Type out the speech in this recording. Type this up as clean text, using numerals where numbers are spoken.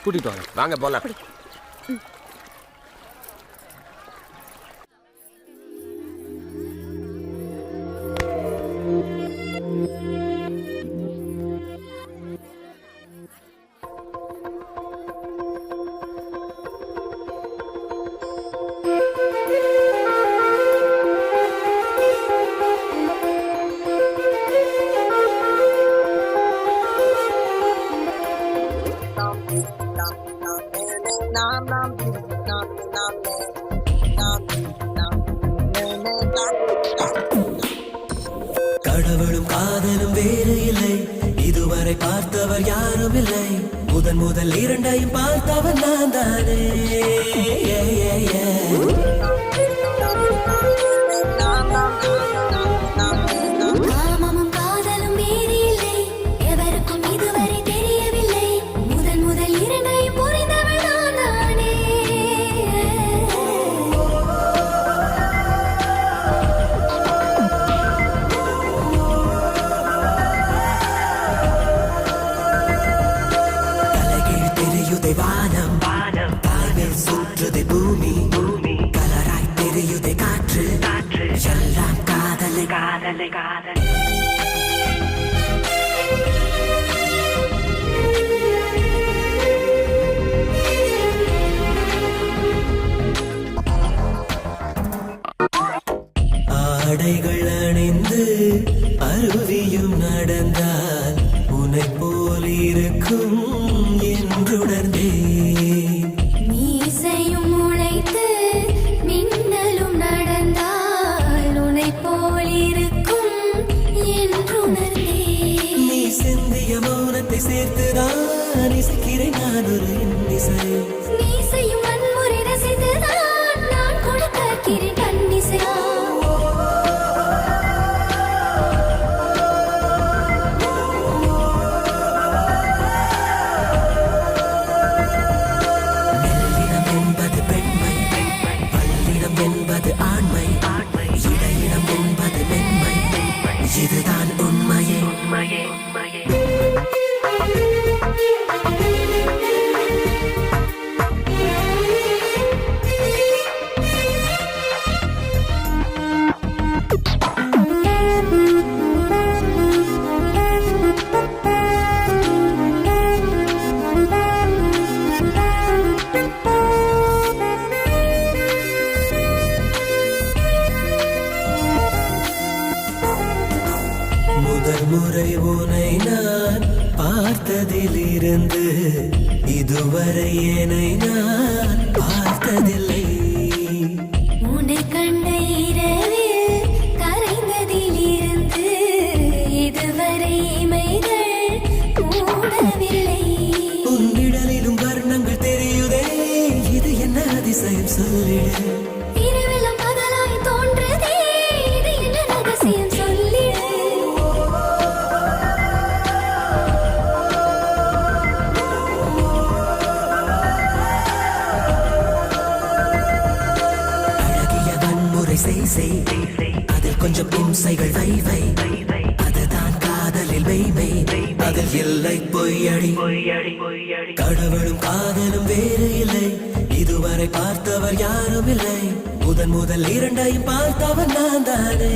கூட்டிட்டு வாங்க. வாங்க போலாம். கடவுளும் காதலும் வேறு இல்லை, இதுவரை பார்த்தவர் யாரும் இல்லை. முதன் முதல் இரண்டையும் பார்த்தவர் நான் தானே. காமமும் காதலும் வேறு இல்லை, எவருக்கும் இதுவரை தெரியவில்லை. முதன் முதல் இரண்டையும் புரிந்தவள் நான் தானே. தலைகீழ் தெரியுதை வானம், தாய்மேல் சுற்றுதை பூமி, கலராய் தெரியுதை காற்று, எல்லாம் காதலை காதலை காதலை. ஆடைகள் அணிந்து அருவியும் நடந்தால் உன்னை போல் இருக்கும் என்றுணர்ந்தே. மீசையும் முளைத்து மின்னலும் நடந்தால் உன்னை போல் இருக்கும் என்றுணர்ந்தே. நீ சிந்திய மௌனத்தை சேர்த்துதான் இசைக்கிறேன் நான் ஒரு இன்னிசை. மீசையும் வன்முறை ரசித்துதான் நான் கொடுக்கிறேன் கண்ணிசை. மெல்லினம் என்பது பெண்மை, பல்லினம் என்பது ஆண்மை, இடையினம் என்பது மென்மை, இதுதான் உண்மையே. முதல் முறை உன்னை நான் பார்த்ததிலிருந்து இதுவரை என்னை நான் பார்த்ததில்லை. உன்னை கண்ட இரவில் கரைந்ததிலிருந்து இதுவரை இமைகள் மூடவில்லை. உன்னிடலிலும் வர்ணங்கள் தெரியுதே, இது என்ன அதிசயம் சொல்லிடு. இரவெல்லாம் பகலாய் தோன்றதே, இது என்ன ரகசியம் சொல்லிடு. அழகிய வன்முறை செய், அதில் கொஞ்சம் இம்சைகள் வை, அதுதான் காதலில் மெய்மை, அதில் இல்லை பொய்யடி. கடவுளும் காதலும் வேறு இல்லை, இதுவரை பார்த்தவர் யாரும் இல்லை. முதன் முதல் இரண்டையும் பார்த்தவர் நான் தானே.